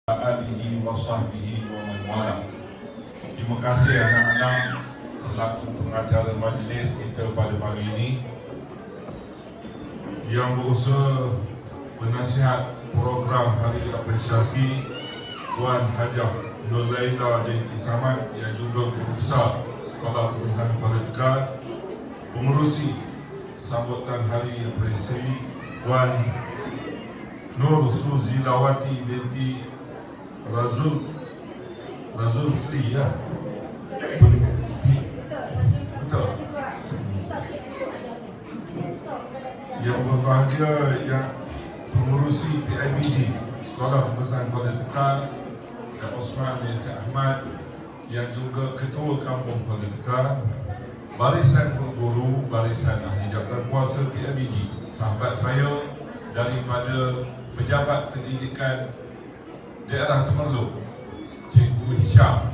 alihi wa sahbihi wa man wala. Terima kasih anak-anak selaku pengacara majlis kita pada pagi ini, yang berusaha penasihat program Hari Apresiasi Puan Hajah Nur Laila binti Samad, yang juga guru besar Sekolah Kebangsaan Politika, pengerusi sambutan Hari Apresiasi Puan Nur Suzilawati binti Razul Fli, ya betul. Yang berbahagia, yang pengurusi PIBG Sekolah Kebangsaan Politika, Syekh Osman bin Syekh Ahmad, yang juga Ketua Kampung Politika, barisan guru, barisan ahli jabatan kuasa PIBG, sahabat saya daripada Pejabat Pendidikan Daerah Temerloh, Cikgu Hisham,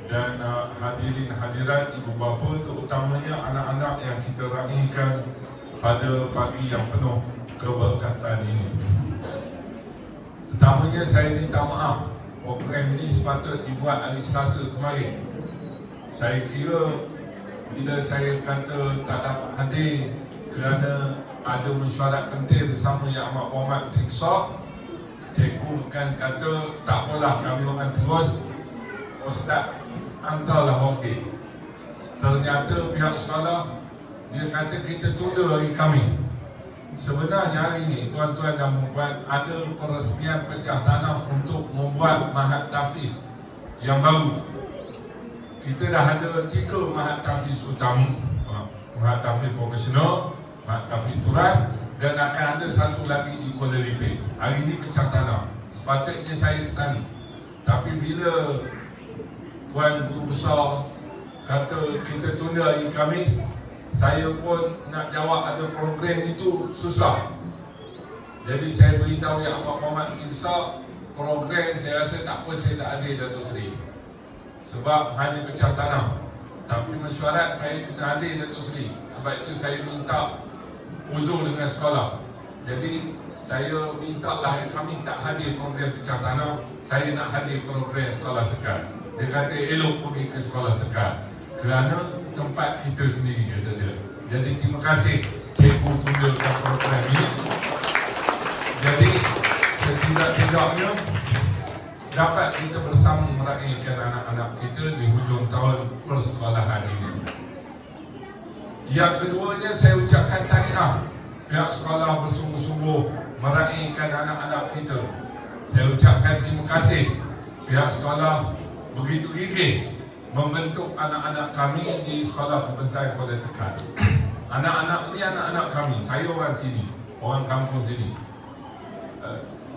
dan hadirin hadirat ibu bapa, terutamanya anak-anak yang kita raikan pada pagi yang penuh keberkatan ini. Pertamanya saya minta maaf, program ini sepatut dibuat hari Selasa kemarin. Saya kira bila saya kata tak dapat hadir kerana ada mesyuarat penting bersama Yang Amat Berhormat Menteri Besar, cikgu kan kata tak apalah, kami akan terus Ustaz hantarlah wakil. Ternyata pihak sekolah dia kata kita tunda hari kami. Sebenarnya hari ini tuan-tuan dan puan, ada peresmian pecah tanam untuk membuat mahat tahfiz yang baru. Kita dah ada 3 mahat tahfiz utama, mahat tahfiz profesional, mahat tahfiz turas, dan akan ada satu lagi di Kuala Lipis. Hari ini pecah tanam. Sepatutnya saya ke sana, tapi bila Puan Guru Besar kata kita tunda hari Khamis, saya pun nak jawab ada program itu susah. Jadi saya beritahu Yang Amat Berhormat Menteri Besar, program saya rasa tak apa, saya tak hadir Datuk Seri, sebab hanya pecah tanam. Tapi mesyuarat saya kena hadir Datuk Seri. Sebab itu saya minta uzur dengan sekolah. Jadi saya minta lah kami tak hadir program pecah tanam, saya nak hadir program sekolah Tegal. Dia kata elok pergi ke sekolah Tegal kerana tempat kita sendiri, kata dia. Jadi terima kasih cikgu tundakan program ini. Jadi setidak-tidaknya dapat kita bersama meraihkan anak-anak kita di hujung tahun persekolahan ini. Yang keduanya, saya ucapkan tahniah pihak sekolah bersungguh-sungguh meraihkan anak-anak kita. Saya ucapkan terima kasih pihak sekolah begitu gigih membentuk anak-anak kami di Sekolah Kebangsaan Politika. Anak-anak ini anak-anak kami, saya orang sini, orang kampung sini.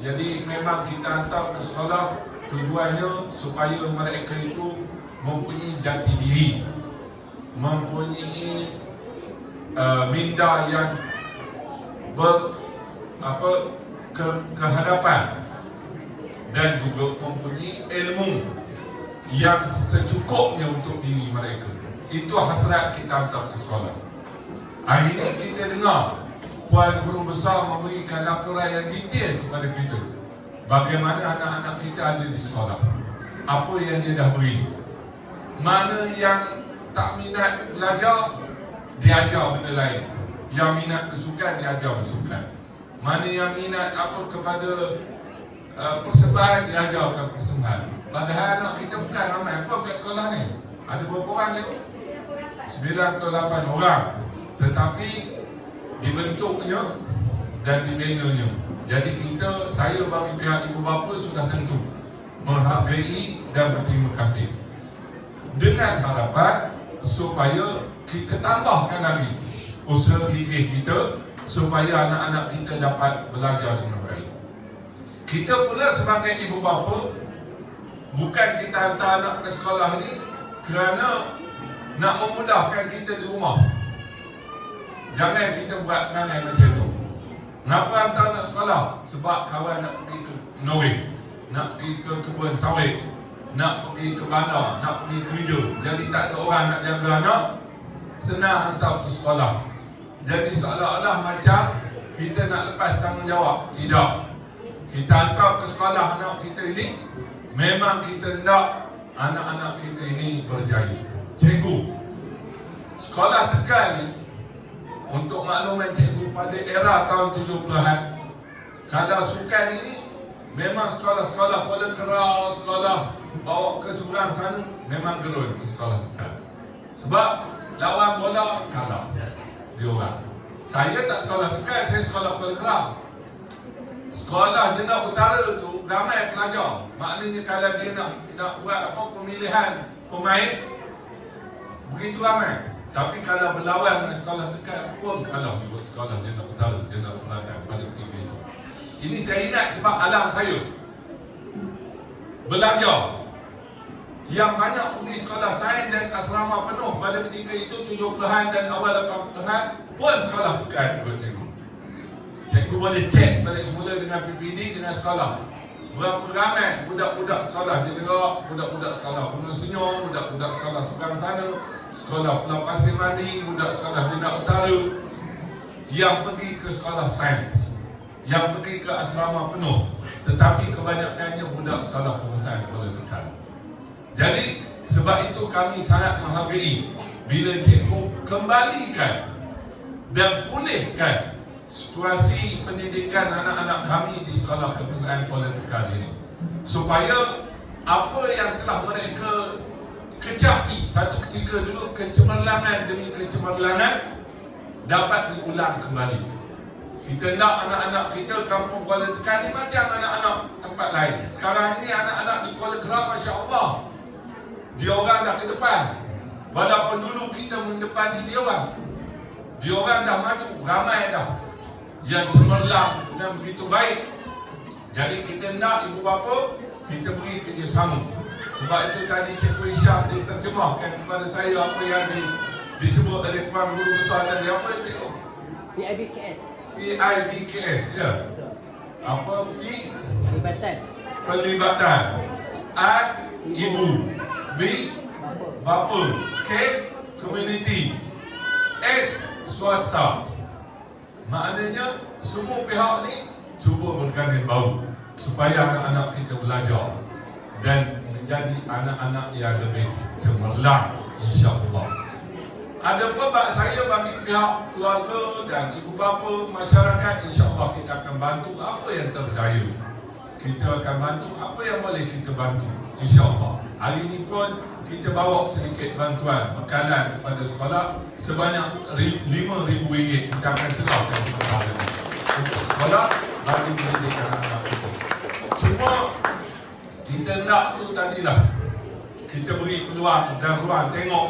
Jadi memang kita hantar ke sekolah tujuannya supaya mereka itu mempunyai jati diri, mempunyai minda yang kehadapan, dan juga mempunyai ilmu yang secukupnya untuk diri mereka. Itu hasrat kita hantar ke sekolah. Hari ini kita dengar Puan Guru Besar memberikan laporan yang detail kepada kita bagaimana anak-anak kita ada di sekolah, apa yang dia dah beri. Mana yang tak minat belajar, diajar benda lain. Yang minat bersukan, diajar bersukan. Mana yang minat kepada persembahan, diajarkan persembahan. Padahal anak kita bukan ramai pun kat sekolah ni. Ada berapa orang cikgu? 98 orang. Tetapi dibentuknya dan dibinanya. Jadi saya bagi pihak ibu bapa sudah tentu menghargai dan berterima kasih, dengan harapan supaya kita tambahkan lagi usaha gigih kita supaya anak-anak kita dapat belajar dengan baik. Kita pula sebagai ibu bapa, bukan kita hantar anak ke sekolah ni kerana nak memudahkan kita di rumah. Jangan kita buat perangai macam tu. Kenapa hantar anak sekolah? Sebab kawan nak pergi ke Norway, nak pergi ke kebun sawit, nak pergi ke bandar, nak pergi kerja. Jadi tak ada orang nak jaga anak, senang hantar ke sekolah. Jadi seolah-olah macam kita nak lepas tanggungjawab. Tidak. kita hantar ke sekolah anak kita ini, memang kita nak anak-anak kita ini berjaya. Cikgu, sekolah tekan ni, untuk makluman cikgu, pada era tahun 70-an, kalau sukan ini memang sekolah-sekolah bola keras, sekolah bawa ke seberang sana, memang gerun ke sekolah tekan. Sebab lawan bola kalah dia orang. Saya tak sekolah tekan, saya sekolah bola keras. Sekolah Jenab Utara tu ramai pelajar. Maknanya kalau dia nak buat apa pemilihan pemain, begitu ramai. Tapi kalau berlawan dengan sekolah tekan pun kalah juga sekolah Jenab Utara, Jenab Selatan pada ketika itu. Ini saya ingat sebab alam saya belajar. Yang banyak pergi sekolah sains dan asrama penuh pada ketika itu 70-an dan awal 80-an pun sekolah tekan buat cikgu. Cikgu boleh cek balik semula dengan PPD, dengan sekolah. Berapa ramai budak-budak sekolah Jenerak, budak-budak sekolah Gunung Senyum, budak-budak sekolah seberang sana, sekolah Pulau Pasir Mandi, budak sekolah Jenab Utara yang pergi ke sekolah sains, yang pergi ke asrama penuh. Tetapi kebanyakannya budak sekolah kebangsaan Kuala Tekan. Jadi sebab itu kami sangat menghargai bila cikgu kembalikan dan pulihkan situasi pendidikan anak-anak kami di sekolah kebangsaan Kuala Tekan ini, supaya apa yang telah mereka kecapi satu ketika dulu, kecemerlangan demi kecemerlangan, dapat diulang kembali. Kita nak anak-anak kita kampung Kuala Tekan ni macam anak-anak tempat lain. Sekarang ini anak-anak di Kuala Keras, Masya Allah, dia orang dah ke depan. Walaupun dulu kita mendepani dia orang dah maju, ramai dah yang cemerlang dan begitu baik. Jadi kita nak ibu bapa, kita beri kerjasama. Sebab itu tadi Cikgu Isyam dia terjemahkan kepada saya apa yang disebut oleh Puan Guru Besar tadi. Apa Cikgu? PIBKS. PIBKS, ya. Apa? Pelibatan. A, ibu. B, bapa. K, community. S, swasta. Maknanya semua pihak ni cuba berganding bahu supaya anak-anak kita belajar dan menjadi anak-anak yang lebih cemerlang, insya-Allah. Ada pun saya bagi pihak keluarga dan ibu bapa, masyarakat, insya-Allah kita akan bantu apa yang terdaya. Kita akan bantu apa yang boleh kita bantu, insya-Allah. Hari ini pun kita bawa sedikit bantuan bekalan kepada sekolah sebanyak RM5,000 kita akan serahkan sebentar ini untuk sekolah bagi pendidikan anak kita. Cuma kita nak tu tadilah kita beri peluang dan ruang tengok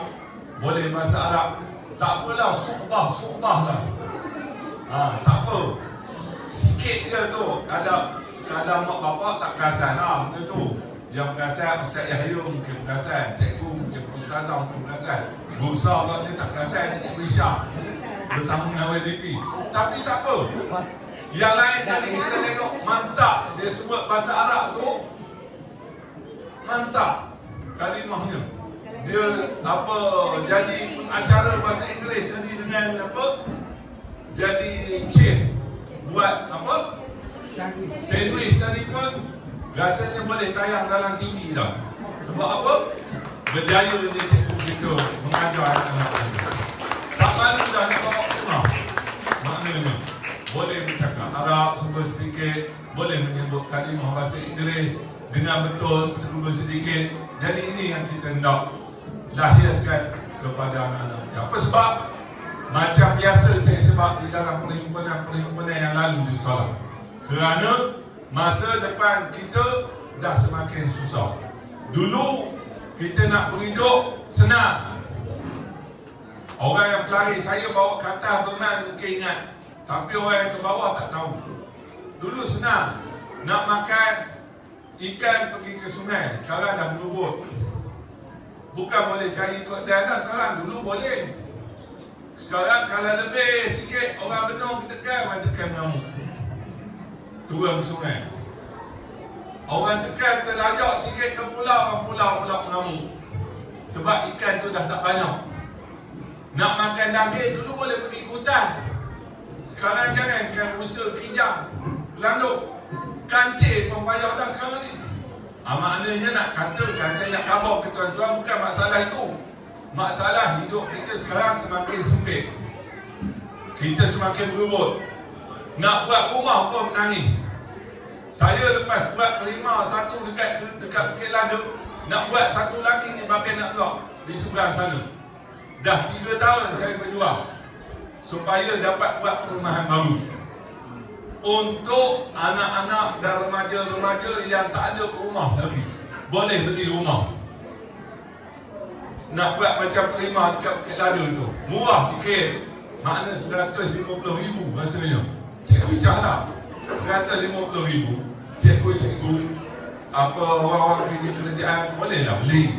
boleh bahasa Arab. Tak apalah, su'bah lah. Tak apa. Sikit je tu. Kadang mak bapak tak perasan lah benda tu. Yang perasan Ustaz Yahya mungkin perasan, cikgu mungkin ustazah mungkin perasan, guru besar dia tak perasan, Cikgu Isyam bersama dengan YDP. Tapi tak apa. Yang lain tadi kita tengok mantap, dia sebut bahasa Arab tu mantap kalimahnya. Dia apa jadi pengacara bahasa Inggeris tadi dengan apa? Jadi chef buat apa? Sandwich tadi pun rasanya boleh tayang dalam TV dah. Sebab apa? Berjaya dia cikgu kita mengajar anak-anak kita. Tak malu dah nak bawa ke rumah. Maknanya boleh bercakap Arab serba sedikit, boleh menyebut kalimah bahasa Inggeris dengan betul serba sedikit. Jadi ini yang kita nak lahirkan kepada anak-anak kita. Apa sebab? Macam biasa saya sebab di dalam perhimpunan yang lalu di sekolah. Kerana masa depan kita dah semakin susah. Dulu kita nak berhidup senang. Orang yang pelari, saya bawa kata beman mungkin ingat. Tapi orang yang ke bawah tak tahu. Dulu senang. Nak makan ikan pergi ke sungai. Sekarang dah berebut. Bukan boleh cari ikut dan dah sekarang. Dulu boleh. Sekarang kalau lebih sikit orang benung kita tekan, orang tekan mengamuk. Turun ke sungai. Orang tekan terlajak sikit ke pulau, orang pulau pula mengamuk. Sebab ikan tu dah tak banyak. Nak makan daging dulu boleh pergi ke hutan. Sekarang jangan kan usaha kijang, pelanduk. kancil pembayar dah sekarang ni. Maknanya nak katakan, saya nak khabar ke tuan-tuan, bukan masalah itu. Masalah hidup kita sekarang semakin sempit. Kita semakin berebut. Nak buat rumah pun menangis. Saya lepas buat kelima satu dekat Bukit Lada, nak buat satu lagi di bahagian nak rock di seberang sana. Dah 3 tahun saya berjuang supaya dapat buat perumahan baru untuk anak-anak dan remaja-remaja yang tak ada rumah lagi, boleh beli rumah. Nak buat macam kelima dekat Bukit Lada tu, murah sikit, makna 150,000 rasanya. Cikgu cakap 150,000, cikgu apa orang-orang kerja kerajaan bolehlah beli.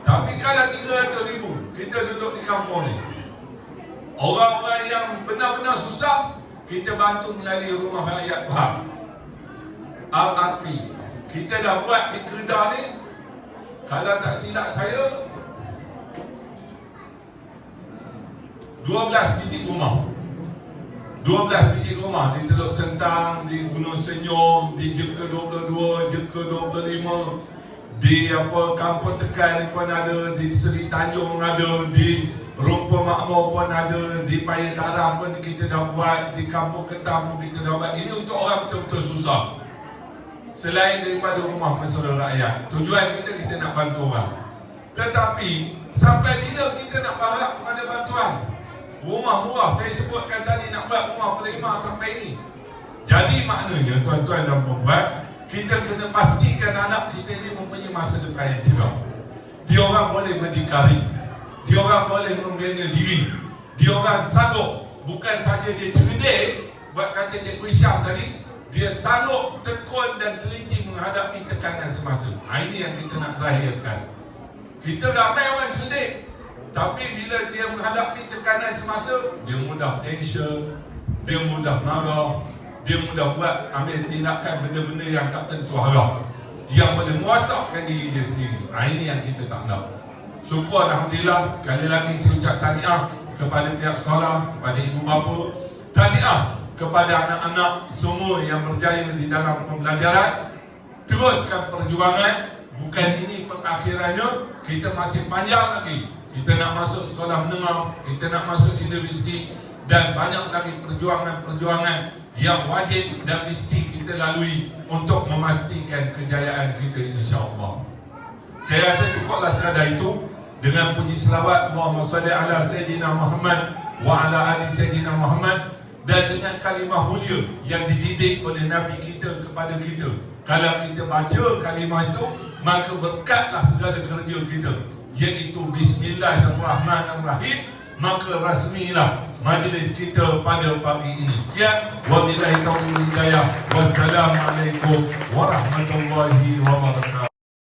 Tapi kalau 300,000 kita duduk di kampung ni, orang-orang yang benar-benar susah kita bantu melalui rumah rakyat Bahar, RRP. Kita dah buat di Kedah ni, kalau tak silap saya 12 biji rumah. 12 biji rumah di Teluk Sentang, di Gunung Senyum, di Jepka 22, Jepka 25, di Kampung Tekan pun ada, di Seri Tanjung ada, di Rumpun Makmur pun ada, di Paya Taram pun kita dah buat, di Kampung Ketam pun kita dah buat. Ini untuk orang betul-betul susah, selain daripada rumah mesra rakyat. Tujuan kita nak bantu orang. Tetapi sampai bila kita nak berharap kepada bantuan? Rumah murah, saya sebutkan tadi nak buat rumah prima sampai ini. Jadi maknanya tuan-tuan dan puan-puan, kita kena pastikan anak kita ini mempunyai masa depan yang cerah. Dia orang boleh berdikari, dia orang boleh membina diri, dia orang sanggup. Bukan saja dia cerdik, buat kata Cikgu Isyam tadi, dia sanggup tekun dan teliti menghadapi tekanan semasa. Ini yang kita nak zahirkan. Kita ramai orang cerdik, tapi bila dia menghadapi tekanan semasa, dia mudah tension, dia mudah marah, dia mudah buat ambil tindakan benda-benda yang tak tentu arah, yang boleh merosakkan diri dia sendiri. Ini yang kita tak nak. Syukur Alhamdulillah, sekali lagi saya ucap tahniah kepada pihak sekolah, kepada ibu bapa, tahniah kepada anak-anak semua yang berjaya di dalam pembelajaran. Teruskan perjuangan, bukan ini perakhirannya, kita masih panjang lagi. Kita nak masuk sekolah menengah, kita nak masuk universiti, dan banyak lagi perjuangan-perjuangan yang wajib dan mesti kita lalui untuk memastikan kejayaan kita, insya-Allah. Saya rasa cukuplah sekadar itu. Dengan puji selawat Allahumma salli ala Sayyidina Muhammad wa ala ali Sayyidina Muhammad, dan dengan kalimah mulia yang dididik oleh Nabi kita kepada kita. Kalau kita baca kalimah itu, maka berkatlah segala kerja kita, iaitu Bismillahirrahmanirrahim. Maka rasmilah majlis kita pada pagi ini. Sekian, wabillahi taufiq hidayah. Wassalamualaikum warahmatullahi wabarakatuh.